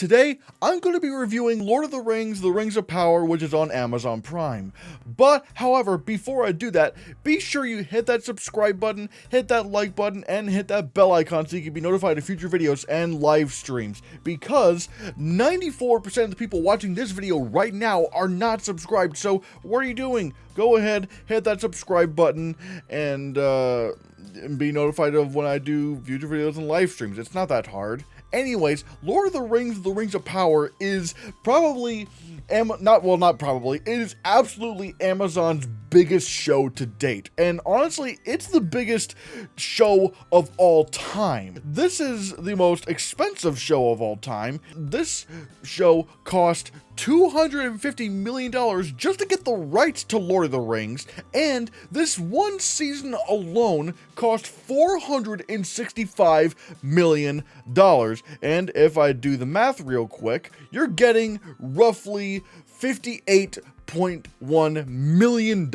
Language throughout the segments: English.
Today, I'm going to be reviewing Lord of the Rings of Power, which is on Amazon Prime. But, however, before I do that, be sure you hit that subscribe button, hit that like button, and hit that bell icon so you can be notified of future videos and live streams. Because 94% of the people watching this video right now are not subscribed, so what are you doing? Go ahead, hit that subscribe button, and be notified of when I do future videos and live streams. It's not that hard. Anyways, Lord of the Rings of Power is probably, it is absolutely Amazon's biggest show to date. And honestly, it's the biggest show of all time. This is the most expensive show of all time. This show cost $250 million just to get the rights to Lord of the Rings, and this one season alone cost $465 million. And if I do the math real quick, you're getting roughly $58.1 million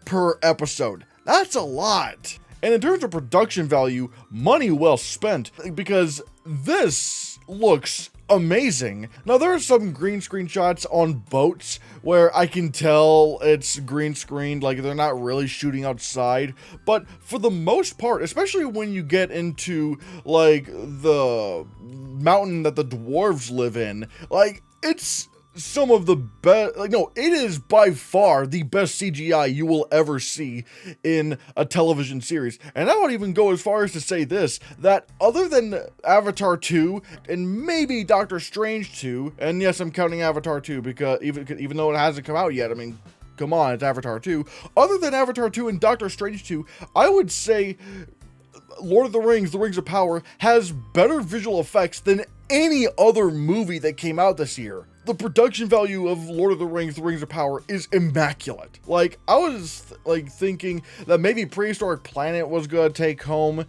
per episode. That's a lot. And in terms of production value, money well spent, because this looks amazing. Now, there are some green screen shots on boats where I can tell it's green screened, like they're not really shooting outside, but for the most part, especially when you get into like the mountain that the dwarves live in, like it's some of the best, it is by far the best CGI you will ever see in a television series. And I would even go as far as to say this, that other than Avatar 2 and maybe Doctor Strange 2, and yes, I'm counting Avatar 2 because even though it hasn't come out yet, I mean, come on, it's Avatar 2. Other than Avatar 2 and Doctor Strange 2, I would say Lord of the Rings of Power has better visual effects than any other movie that came out this year. The production value of Lord of the Rings of Power is immaculate. Like, I was thinking that maybe Prehistoric Planet was gonna take home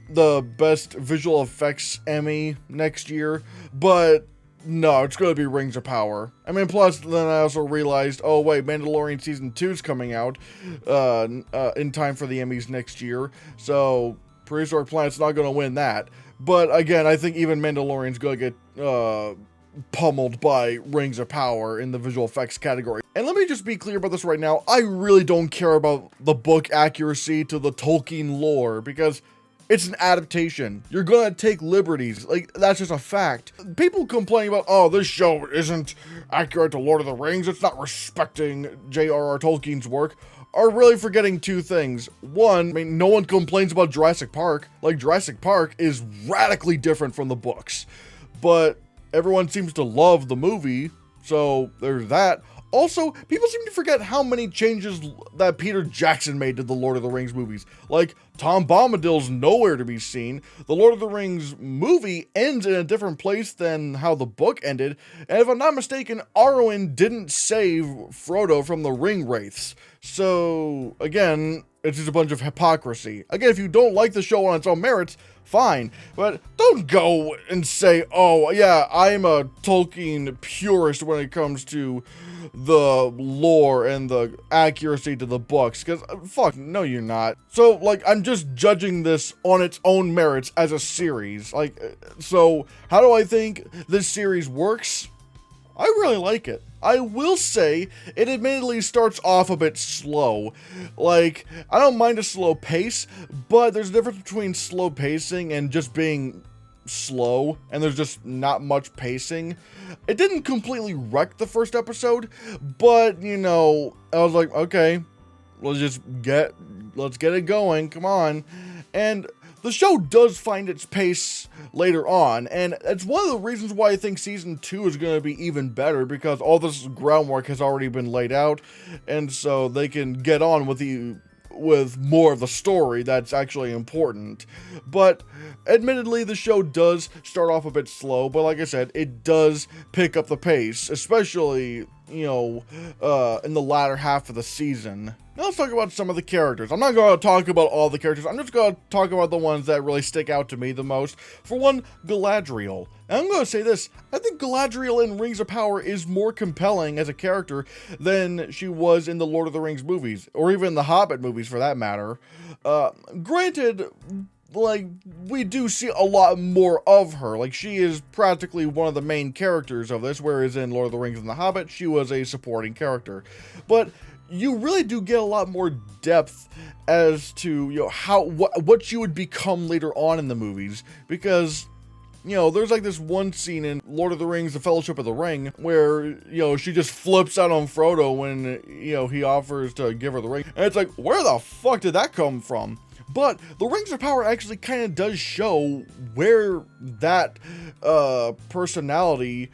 the best visual effects Emmy next year, but no, it's gonna be Rings of Power. I mean, plus then I also realized, oh wait, Mandalorian Season 2 is coming out in time for the Emmys next year, so Prehistoric Planet's not gonna win that. But again, I think even Mandalorian's gonna get pummeled by Rings of Power in the visual effects category. And let me just be clear about this right now, I really don't care about the book accuracy to the Tolkien lore, because it's an adaptation. You're gonna take liberties, like, that's just a fact. People complain about, oh, this show isn't accurate to Lord of the Rings, it's not respecting J.R.R. Tolkien's work, are really forgetting two things. One, I mean, no one complains about Jurassic Park. Like, Jurassic Park is radically different from the books, but everyone seems to love the movie, so there's that. Also, people seem to forget how many changes that Peter Jackson made to the Lord of the Rings movies. Like, Tom Bombadil's nowhere to be seen. The Lord of the Rings movie ends in a different place than how the book ended. And if I'm not mistaken, Arwen didn't save Frodo from the ring wraiths. So, again, it's just a bunch of hypocrisy. Again, if you don't like the show on its own merits, fine, but don't go and say, oh yeah, I'm a Tolkien purist when it comes to the lore and the accuracy to the books, because fuck, no you're not. So, like, I'm just judging this on its own merits as a series. Like, so how do I think this series works? I really like it. I will say, it admittedly starts off a bit slow. Like, I don't mind a slow pace, but there's a difference between slow pacing and just being slow, and there's just not much pacing. It didn't completely wreck the first episode, but, you know, I was like, okay, let's get it going, come on. And the show does find its pace later on, and it's one of the reasons why I think Season 2 is going to be even better, because all this groundwork has already been laid out, and so they can get on with more of the story that's actually important. But admittedly, the show does start off a bit slow, but like I said, it does pick up the pace, especially, you know, in the latter half of the season. Now let's talk about some of the characters. I'm not going to talk about all the characters, I'm just going to talk about the ones that really stick out to me the most. For one, Galadriel. And I'm going to say this, I think Galadriel in Rings of Power is more compelling as a character than she was in the Lord of the Rings movies, or even the Hobbit movies for that matter. Granted, like, we do see a lot more of her. Like, she is practically one of the main characters of this, whereas in Lord of the Rings and The Hobbit, she was a supporting character. But you really do get a lot more depth as to, you know, what she would become later on in the movies, because, you know, there's like this one scene in Lord of the Rings, The Fellowship of the Ring, where, you know, she just flips out on Frodo when, you know, he offers to give her the ring. And it's like, where the fuck did that come from? But the Rings of Power actually kind of does show where that personality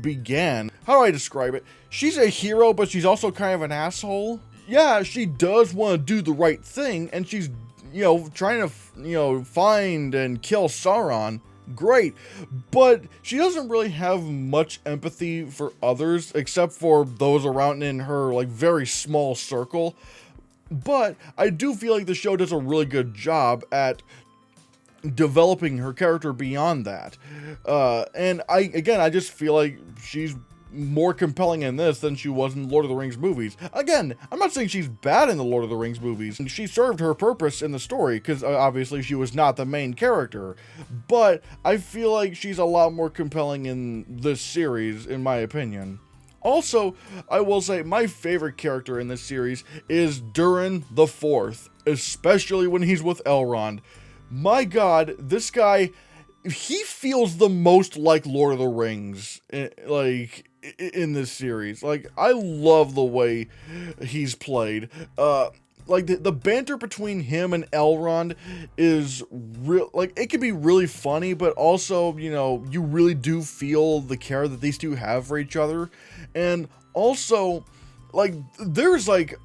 began. How do I describe it? She's a hero, but she's also kind of an asshole. Yeah, she does want to do the right thing, and she's, you know, trying to, you know, find and kill Sauron. Great, but she doesn't really have much empathy for others, except for those around in her, like, very small circle. But I do feel like the show does a really good job at developing her character beyond that. And I just feel like she's more compelling in this than she was in Lord of the Rings movies. Again, I'm not saying she's bad in the Lord of the Rings movies. She served her purpose in the story, because obviously she was not the main character. But I feel like she's a lot more compelling in this series, in my opinion. Also, I will say my favorite character in this series is Durin the Fourth, especially when he's with Elrond. My god, this guy, he feels the most like Lord of the Rings, like, in this series. Like, I love the way he's played. Like, the banter between him and Elrond is real. Like, it can be really funny, but also, you know, you really do feel the care that these two have for each other. And also, like, there's like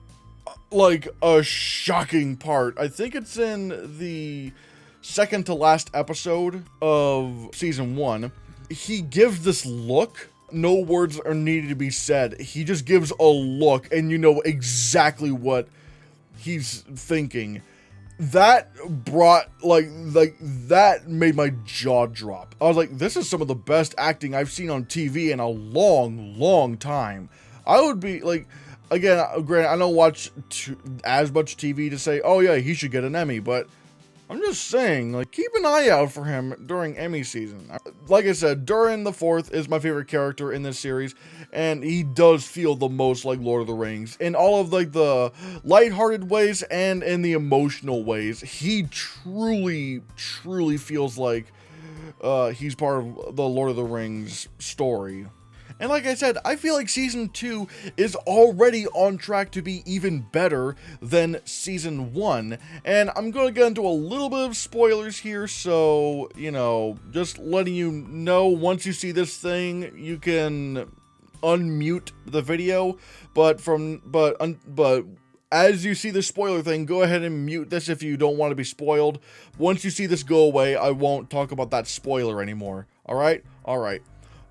a shocking part. I think it's in the second to last episode of season 1. He gives this look. No words are needed to be said. He just gives a look, and you know exactly what he's thinking. That brought, like that made my jaw drop. I was like, this is some of the best acting I've seen on TV in a long time. I would be like, again, granted, I don't watch as much TV to say, oh yeah, he should get an Emmy, but I'm just saying, like, keep an eye out for him during Emmy season. Like I said, Durin the Fourth is my favorite character in this series, and he does feel the most like Lord of the Rings. In all of, like, the lighthearted ways and in the emotional ways, he truly feels like he's part of the Lord of the Rings story. And like I said, I feel like Season 2 is already on track to be even better than Season 1. And I'm going to get into a little bit of spoilers here, so, you know, just letting you know, once you see this thing, you can unmute the video, but as you see the spoiler thing, go ahead and mute this if you don't want to be spoiled. Once you see this go away, I won't talk about that spoiler anymore. Alright? Alright.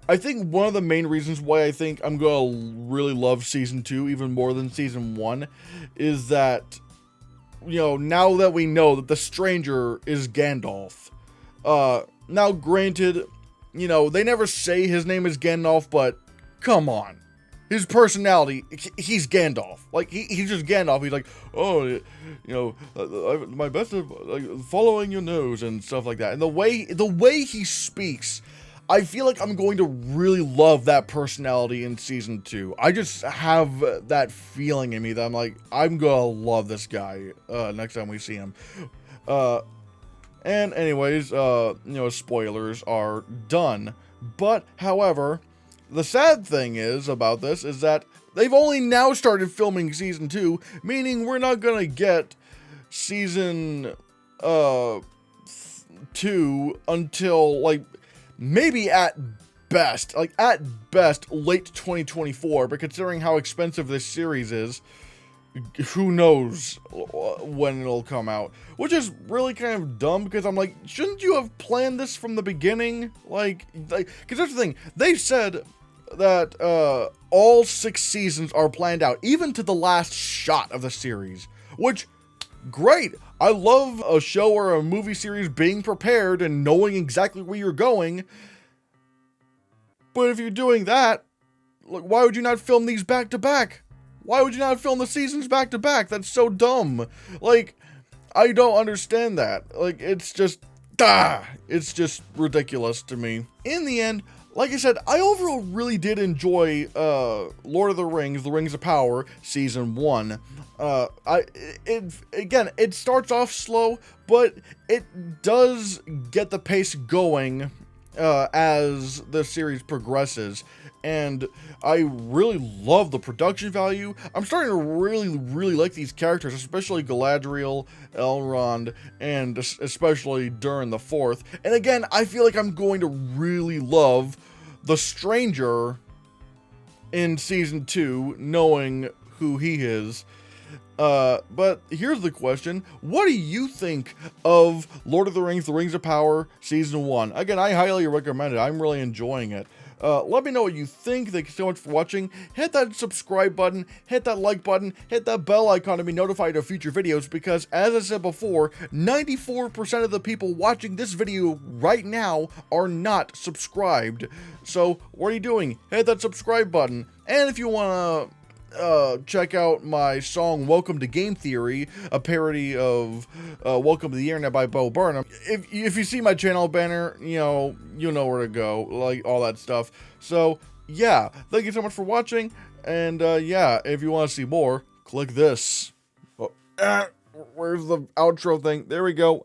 I think one of the main reasons why I think I'm gonna really love Season 2 even more than Season 1 is that, you know, now that we know that the stranger is Gandalf. Now granted, you know, they never say his name is Gandalf, but come on. His personality, he's Gandalf. Like, he's just Gandalf. He's like, oh, you know, my best of, like, following your nose and stuff like that. And the way he speaks, I feel like I'm going to really love that personality in Season 2. I just have that feeling in me that I'm like, I'm gonna love this guy next time we see him. And anyways, you know, spoilers are done. But, however, the sad thing is about this is that they've only now started filming Season 2, meaning we're not gonna get Season 2 until, like, maybe at best, late 2024, but considering how expensive this series is, who knows when it'll come out. Which is really kind of dumb, because I'm like, shouldn't you have planned this from the beginning? Like, because that's the thing, they said that all 6 seasons are planned out, even to the last shot of the series, which, great. I love a show or a movie series being prepared and knowing exactly where you're going. But if you're doing that, like, why would you not film these back to back? Why would you not film the seasons back to back? That's so dumb. Like, I don't understand that. Like, it's just ridiculous to me. In the end, like I said, I overall really did enjoy Lord of the Rings of Power Season 1. It starts off slow, but it does get the pace going as the series progresses. And I really love the production value. I'm starting to really like these characters, especially Galadriel, Elrond, and especially during the fourth. And again, I feel like I'm going to really love the Stranger in Season 2, knowing who he is. But here's the question. What do you think of Lord of the Rings of Power Season 1? Again, I highly recommend it. I'm really enjoying it. Let me know what you think. Thank you so much for watching. Hit that subscribe button, hit that like button, hit that bell icon to be notified of future videos, because as I said before, 94% of the people watching this video right now are not subscribed. So what are you doing? Hit that subscribe button. And if you want to check out my song Welcome to Game Theory, a parody of Welcome to the Internet by Bo Burnham. If you see my channel banner, you know where to go, like all that stuff. So yeah, thank you so much for watching, and yeah, if you want to see more, click this. Oh, where's the outro thing? There we go.